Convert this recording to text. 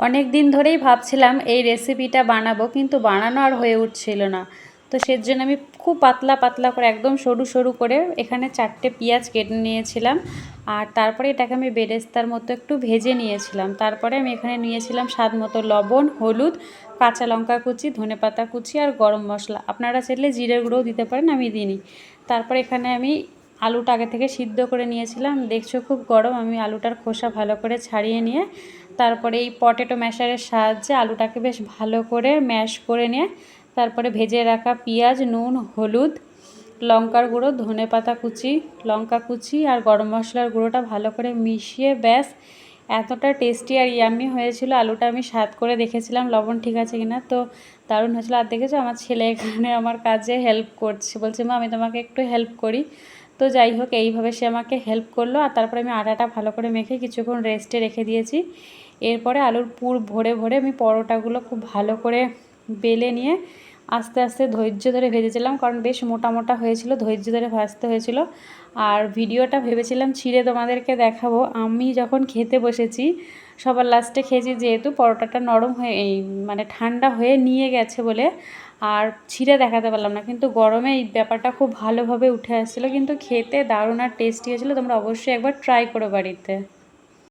অনেক দিন ধরেই ভাবছিলাম এই রেসিপিটা বানাবো, কিন্তু বানানো আর হয়ে উঠছিল না। তো সেজন্য আমি খুব পাতলা পাতলা করে একদম সরু সরু করে এখানে 4টে পেঁয়াজ কেটে নিয়েছিলাম। আর তারপরে এটাকে আমি বেরেস্তার মতো একটু ভেজে নিয়েছিলাম। তারপরে আমি এখানে নিয়েছিলাম স্বাদ মতো লবণ, হলুদ, কাঁচা লঙ্কা কুচি, ধনেপাতা কুচি আর গরম মশলা। আপনারা চাইলে জিরে গুঁড়োও দিতে পারেন, আমি দিইনি। তারপরে এখানে আমি আলুটা আগে থেকে সিদ্ধ করে নিয়েছিলাম। দেখছো খুব গরম, আমি আলুটার খোসা ভালো করে ছাড়িয়ে নিয়ে তারপরে এই পটেটো ম্যাশারের সাহায্যে আলুটাকে বেশ ভালো করে ম্যাশ করে নিয়ে তারপরে ভেজে রাখা পেঁয়াজ, নুন, হলুদ, লঙ্কার গুঁড়ো, ধনেপাতা কুচি, লঙ্কা কুচি আর গরম মশলার গুঁড়োটা ভালো করে মিশিয়ে ব্যাস এতটা টেস্টি আর ইয়াম্মি হয়েছিল। আলুটা আমি স্বাদ করে দেখেছিলাম লবণ ঠিক আছে কিনা, তো দারুণ হয়েছিল। আর দেখেছো আমার ছেলে এখানে আমার কাজে হেল্প করছে, বলছে মা আমি তোমাকে একটু হেল্প করি। তো যাই হোক, এইভাবে সে আমাকে হেল্প করলো। আর তারপরে আমি আটাটা ভালো করে মেখে কিছুক্ষণ রেস্টে রেখে দিয়েছি। এরপরে আলুর পুর ভরে ভরে আমি পরোটাগুলো খুব ভালো করে বেলে নিয়ে আস্তে আস্তে ধৈর্য ধরে ভেজেছিলাম, কারণ বেশ মোটা মোটা হয়েছিল, ধৈর্য ধরে ভাজতে হয়েছিল। আর ভিডিওটা ভেবেছিলাম ছিঁড়ে তোমাদেরকে দেখাবো। আমি যখন খেতে বসেছি সবার লাস্টে খেয়েছি, যেহেতু পরোটাটা নরম হয়ে মানে ঠান্ডা হয়ে নিয়ে গেছে বলে আর ছিঁড়ে দেখাতে পারলাম না, কিন্তু গরমে এই ব্যাপারটা খুব ভালোভাবে উঠে আসছিলো। কিন্তু খেতে দারুণ আর টেস্টি হয়েছিলো। তোমরা অবশ্যই একবার ট্রাই করো বাড়িতে।